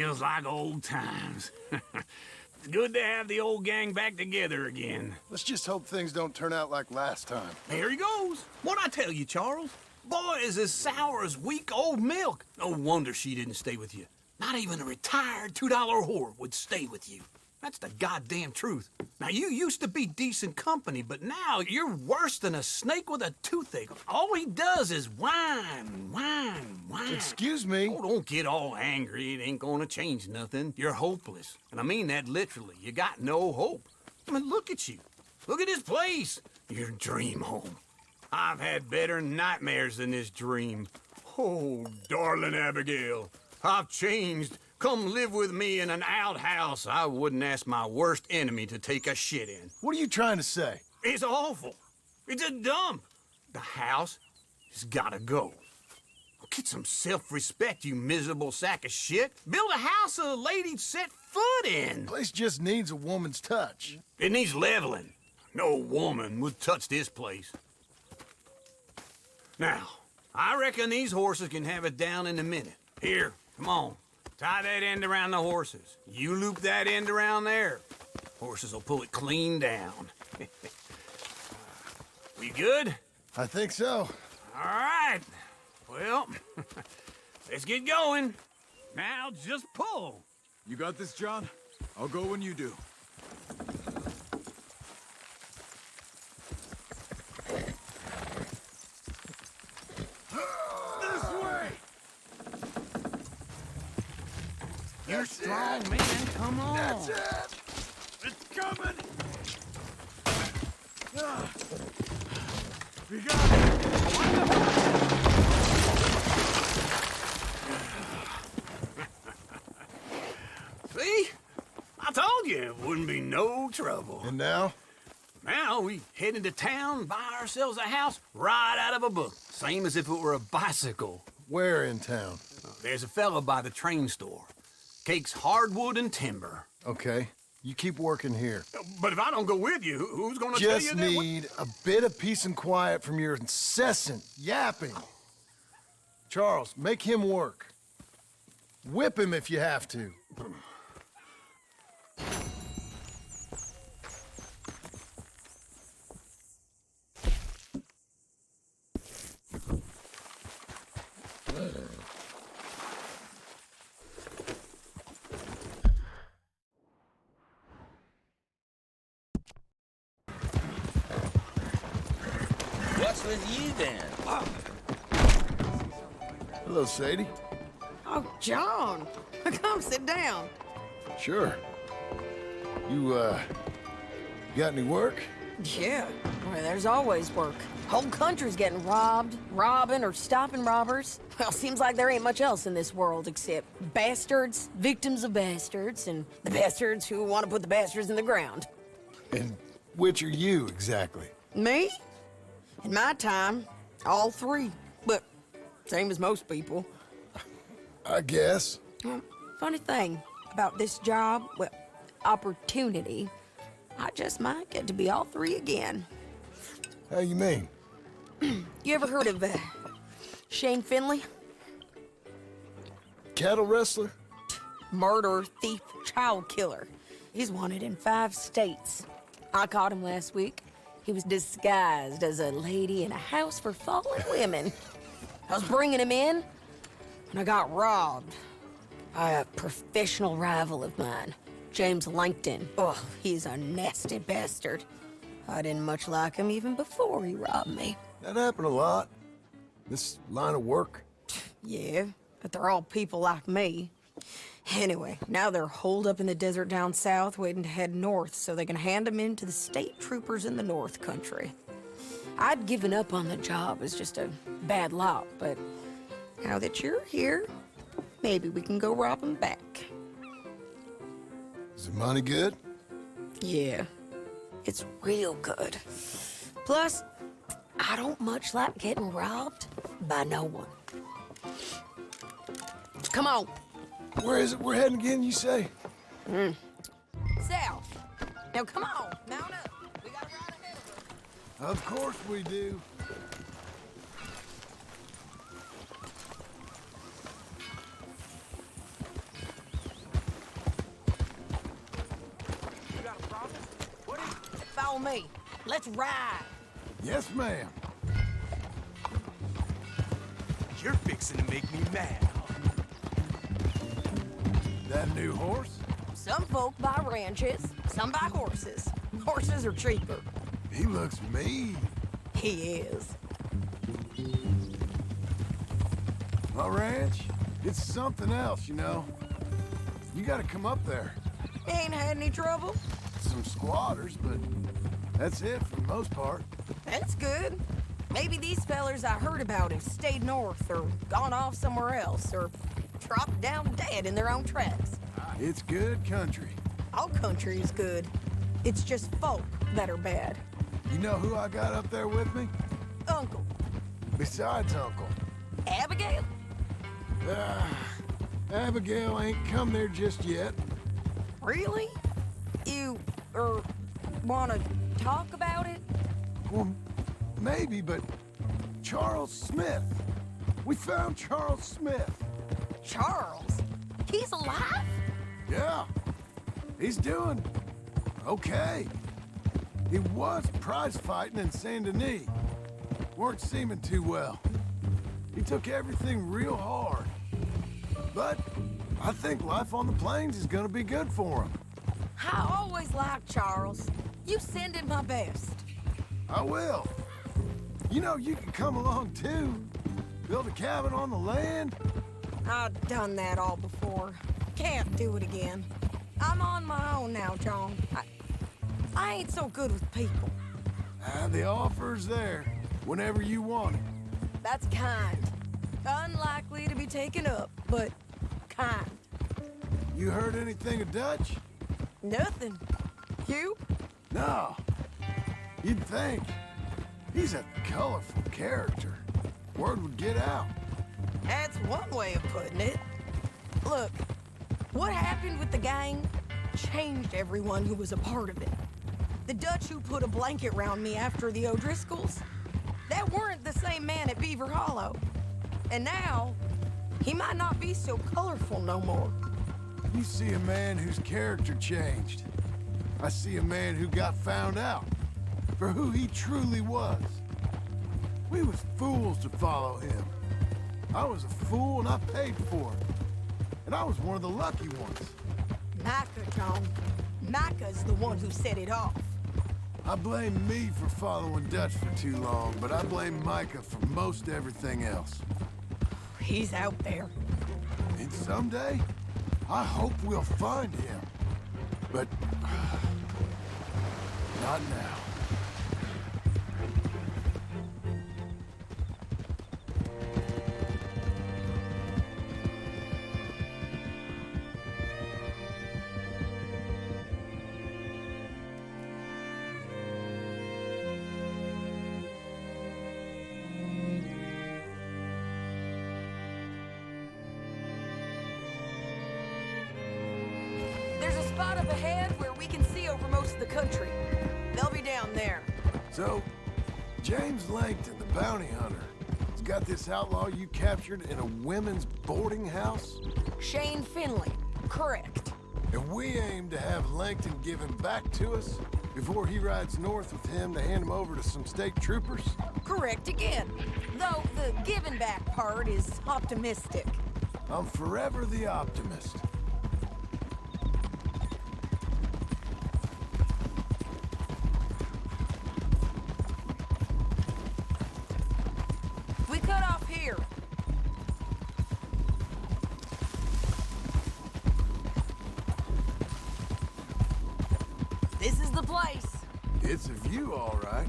Feels like old times. It's good to have the old gang back together again. Let's just hope things don't turn out like last time. Here he goes. What'd I tell you, Charles? Boy is as sour as weak old milk. No wonder she didn't stay with you. Not even a retired $2 whore would stay with you. That's the goddamn truth. Now, you used to be decent company, but now you're worse than a snake with a toothache. All he does is whine, whine, whine. Excuse me? Oh, don't get all angry. It ain't gonna change nothing. You're hopeless. And I mean that literally. You got no hope. I mean, look at you. Look at this place. Your dream home. I've had better nightmares than this dream. Oh, darling Abigail, I've changed. Come live with me in an outhouse I wouldn't ask my worst enemy to take a shit in. What are you trying to say? It's awful. It's a dump. The house has gotta go. Get some self-respect, you miserable sack of shit. Build a house a lady'd set foot in. Place just needs a woman's touch. It needs leveling. No woman would touch this place. Now, I reckon these horses can have it down in a minute. Here, come on. Tie that end around the horses. You loop that end around there. Horses will pull it clean down. We good? I think so. All right. Well, let's get going. Now just pull. You got this, John? I'll go when you do. This way! You're strong, man. Come on. That's it! It's coming! We got it! See? I told you it wouldn't be no trouble. And now? Now we head into town, buy ourselves a house right out of a book. Same as if it were a bicycle. Where in town? There's a fella by the train store. Cakes hardwood and timber. Okay. You keep working here. But if I don't go with you, who's gonna tell you Just that? need a bit of peace and quiet from your incessant yapping. Charles, make him work. Whip him if you have to. What's with you then? Hello, Sadie. Oh, John, come sit down. Sure. You got any work? Yeah, well, there's always work. Whole country's getting robbed, robbing, or stopping robbers. Well, seems like there ain't much else in this world except bastards, victims of bastards, and the bastards who want to put the bastards in the ground. And which are you, exactly? Me? In my time, all three. But same as most people. I guess. Well, funny thing about this job, well, opportunity, I just might get to be all three again. How you mean? You ever heard of Shane Finley? Cattle wrestler? Murderer, thief, child killer. He's wanted in 5 states. I caught him last week. He was disguised as a lady in a house for fallen women. I was bringing him in, and I got robbed by a professional rival of mine, James Langton. Oh, he's a nasty bastard. I didn't much like him even before he robbed me. That happened a lot. This line of work. Yeah, but they're all people like me. Anyway, now they're holed up in the desert down south, waiting to head north so they can hand them in to the state troopers in the north country. I'd given up on the job as just a bad lot, but now that you're here, maybe we can go rob them back. Is the money good? Yeah, it's real good. Plus, I don't much like getting robbed by no one. Come on. Where is it we're heading again, you say? South. Now come on, mount up. We got a ride ahead of us. Of course we do. on me. Let's ride. Yes, ma'am. You're fixing to make me mad. That new horse? Some folk buy ranches, some buy horses. Horses are cheaper. He looks mean. He is. My ranch, it's something else, you know. You gotta come up there. Ain't had any trouble? Some squatters, but that's it for the most part. That's good. Maybe these fellers I heard about have stayed north or gone off somewhere else or dropped down dead in their own tracks. It's good country. All country is good. It's just folk that are bad. You know who I got up there with me? Uncle, Besides Uncle. Abigail? Abigail ain't come there just yet. Really? You, wanna talk about it? Well, maybe, but Charles Smith. We found Charles Smith. Charles? He's alive? Yeah, he's doing okay. He was prize fighting in Saint Denis. Weren't seeming too well. He took everything real hard. But I think life on the plains is gonna be good for him. I always liked Charles. You send him my best. I will. You know, you can come along too. Build a cabin on the land. I've done that all before. Can't do it again. I'm on my own now, John. I ain't so good with people. The offer's there whenever you want it. That's kind. Unlikely to be taken up, but kind. You heard anything of Dutch? Nothing. You? No. You'd think. He's a colorful character. Word would get out. That's one way of putting it. Look, what happened with the gang changed everyone who was a part of it. The Dutch who put a blanket round me after the O'Driscolls, that weren't the same man at Beaver Hollow. And now, he might not be so colorful no more. You see a man whose character changed. I see a man who got found out for who he truly was. We was fools to follow him. I was a fool and I paid for it. And I was one of the lucky ones. Micah, John. Micah's the one who set it off. I blame me for following Dutch for too long, but I blame Micah for most everything else. He's out there. And someday, I hope we'll find him. But not now. There's a spot up ahead where we can see over most of the country. They'll be down there. So, James Langton, the bounty hunter, has got this outlaw you captured in a women's boarding house? Shane Finley. Correct. And we aim to have Langton give him back to us before he rides north with him to hand him over to some state troopers? Correct again. Though the giving back part is optimistic. I'm forever the optimist. We cut off here. This is the place. It's a view, all right.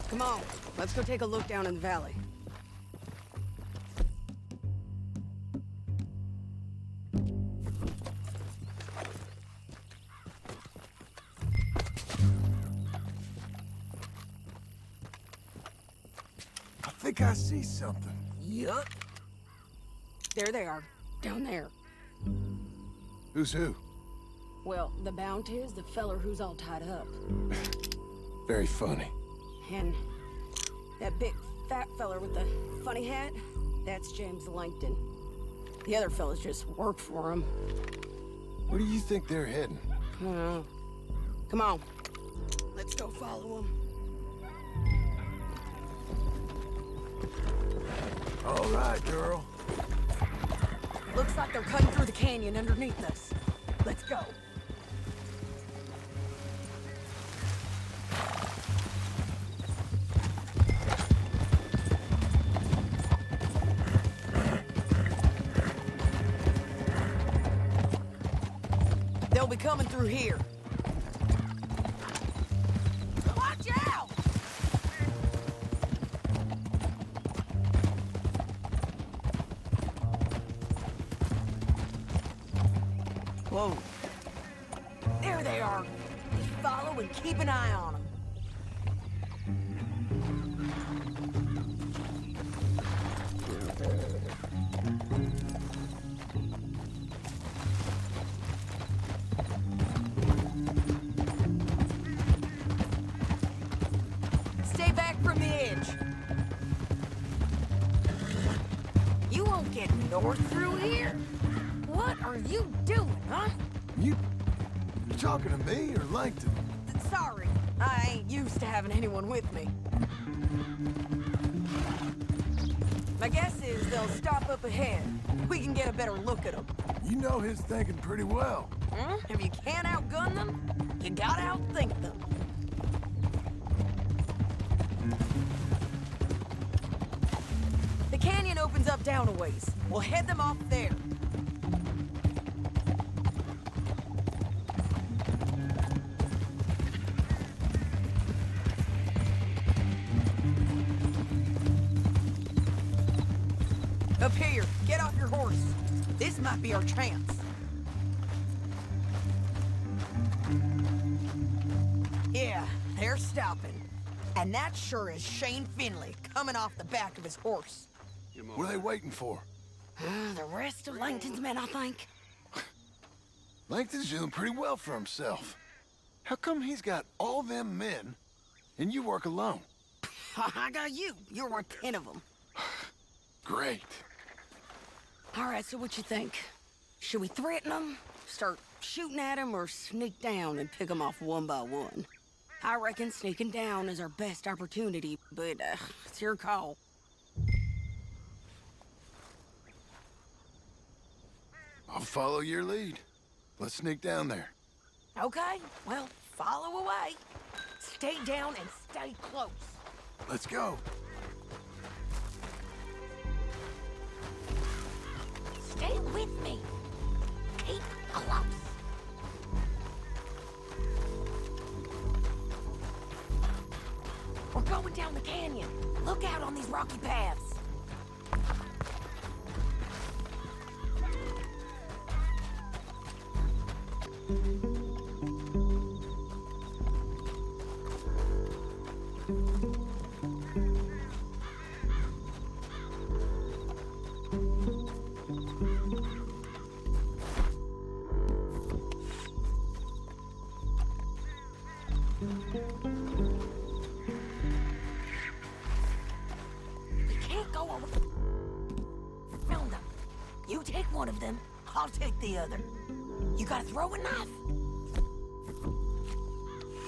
Come on, let's go take a look down in the valley. I think I see something. Yup. There they are, down there. Who's who? Well, the bounty is the feller who's all tied up. Very funny. And that big fat feller with the funny hat, that's James Langton. The other fellas just work for him. Where do you think they're heading? I don't know. Come on. Let's go follow him. All right, girl. Looks like they're cutting through the canyon underneath us. Let's go. They'll be coming through here. Watch out! Whoa. There they are. Just follow and keep an eye on them. Stay back from the edge. You won't get north through here. What are you doing, huh? You talking to me or Langton? Sorry, I ain't used to having anyone with me. My guess is they'll stop up ahead. We can get a better look at them. You know his thinking pretty well. If you can't outgun them, you gotta outthink them. The canyon opens up down a ways. We'll head them off there. Up here, get off your horse. This might be our chance. Yeah, they're stopping. And that sure is Shane Finley coming off the back of his horse. What are they waiting for? The rest of Langton's men, I think. Langton's doing pretty well for himself. How come he's got all them men and you work alone? I got you. You're worth 10 of them. Great. All right, so what you think? Should we threaten them, start shooting at them, or sneak down and pick them off one by one? I reckon sneaking down is our best opportunity, but it's your call. I'll follow your lead. Let's sneak down there. Okay, well, follow away. Stay down and stay close. Let's go. Stay with me. Keep close. We're going down the canyon. Look out on these rocky paths. One of them, I'll take the other. You gotta throw a knife.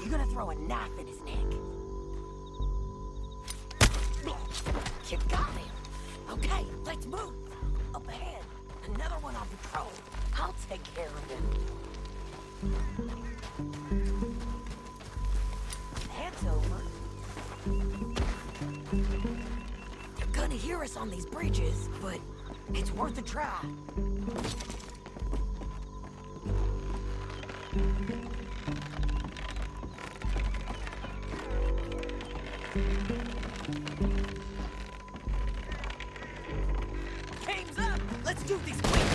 You're gonna throw a knife in his neck. You got him. Okay, let's move. Up ahead, another one on patrol. I'll take care of him. That's over. They're gonna hear us on these bridges, but it's worth a try. Game's up! Let's do this quick!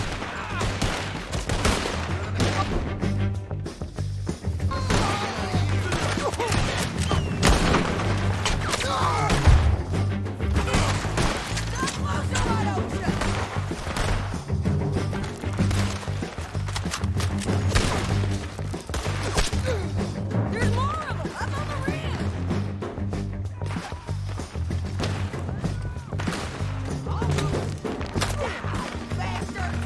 Bastards!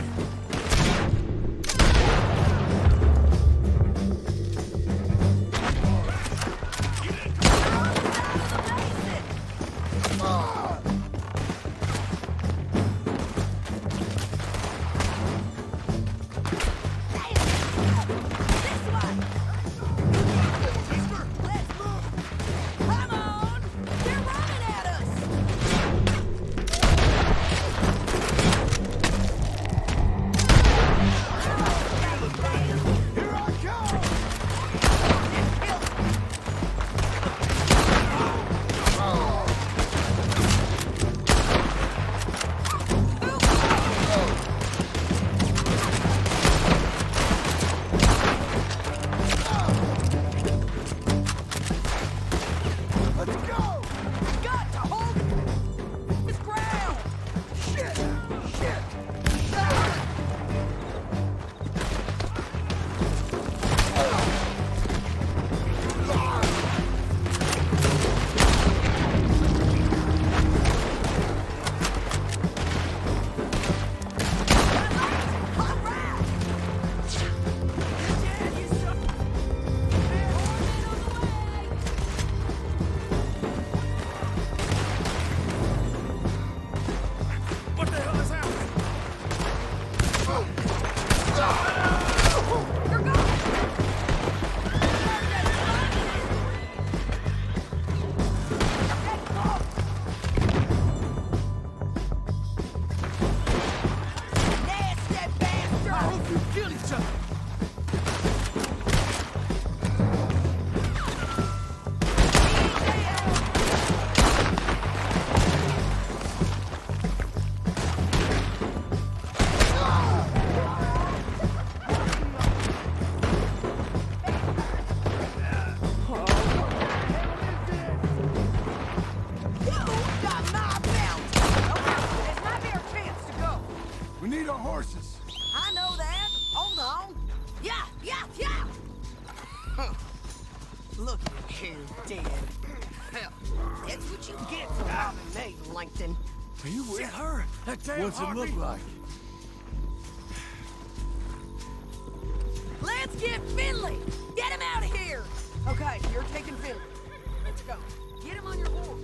Gotcha! We need our horses. I know that. Hold on. Yeah. Look at you, dead. Hell, that's what you get for robbing me, Langton. Are you with her? That damn What's it look like? Let's get Finley. Get him out of here. Okay, you're taking Finley. Let's go. Get him on your horse.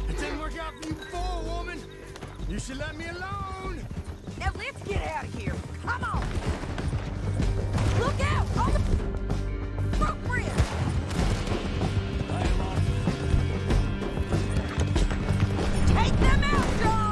It didn't work out for you before, woman. You should let me alone. Now let's get out of here. Come on. Look out on the footprint. Take them out, John.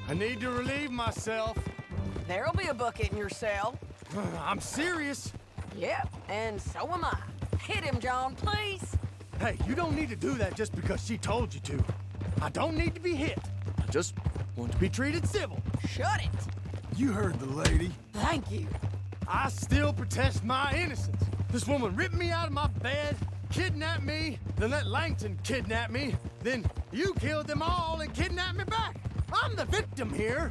I need to relieve myself. There'll be a bucket in your cell. I'm serious. Yep, and so am I. Hit him, John, please. Hey, you don't need to do that just because she told you to. I don't need to be hit. I just want to be treated civil. Shut it. You heard the lady. Thank you. I still protest my innocence. This woman ripped me out of my bed, kidnapped me, then let Langton kidnap me, then you killed them all and kidnapped me back. I'm the victim here.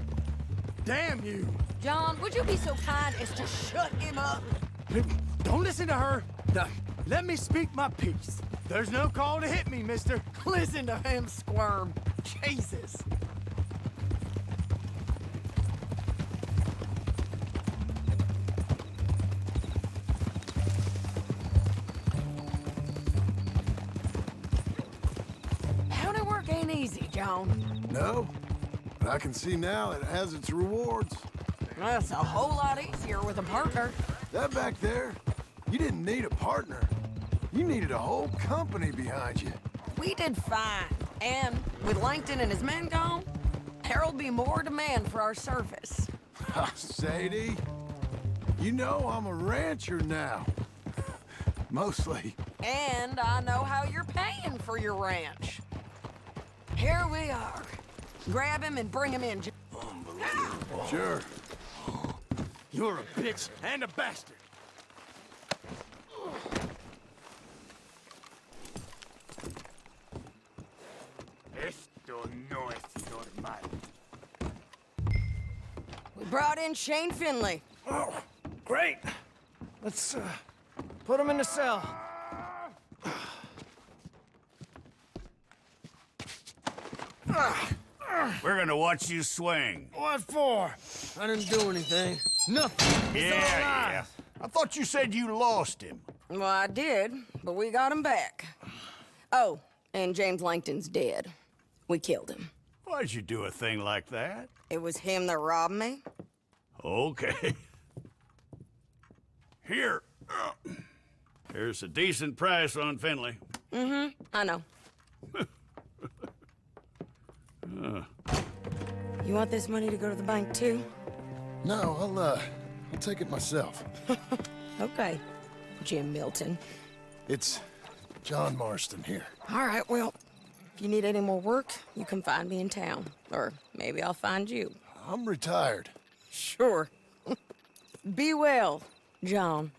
Damn you. John, would you be so kind as to shut him up? Don't listen to her. Now, let me speak my piece. There's no call to hit me, mister. Listen to him squirm. Jesus. County work ain't easy, John. No, but I can see now it has its rewards. That's a whole lot easier with a partner. That back there, you didn't need a partner. You needed a whole company behind you. We did fine. And with Langton and his men gone, there'll be more demand for our service. Sadie, you know I'm a rancher now. Mostly. And I know how you're paying for your ranch. Here we are. Grab him and bring him in. Sure. You're a bitch and a bastard. Esto no es normal. We brought in Shane Finley. Oh, great. Let's, put him in the cell. We're gonna watch you swing. What for? I didn't do anything. Nothing. Yeah. I thought you said you lost him. Well, I did, but we got him back. Oh, And James Langton's dead. We killed him. Why'd you do a thing like that? It was him that robbed me. Okay. Here. Here's a decent price on Finley. I know. You want this money to go to the bank, too? No, I'll take it myself. Okay, Jim Milton. It's John Marston here. All right, well, if you need any more work, you can find me in town. Or maybe I'll find you. I'm retired. Sure. Be well, John.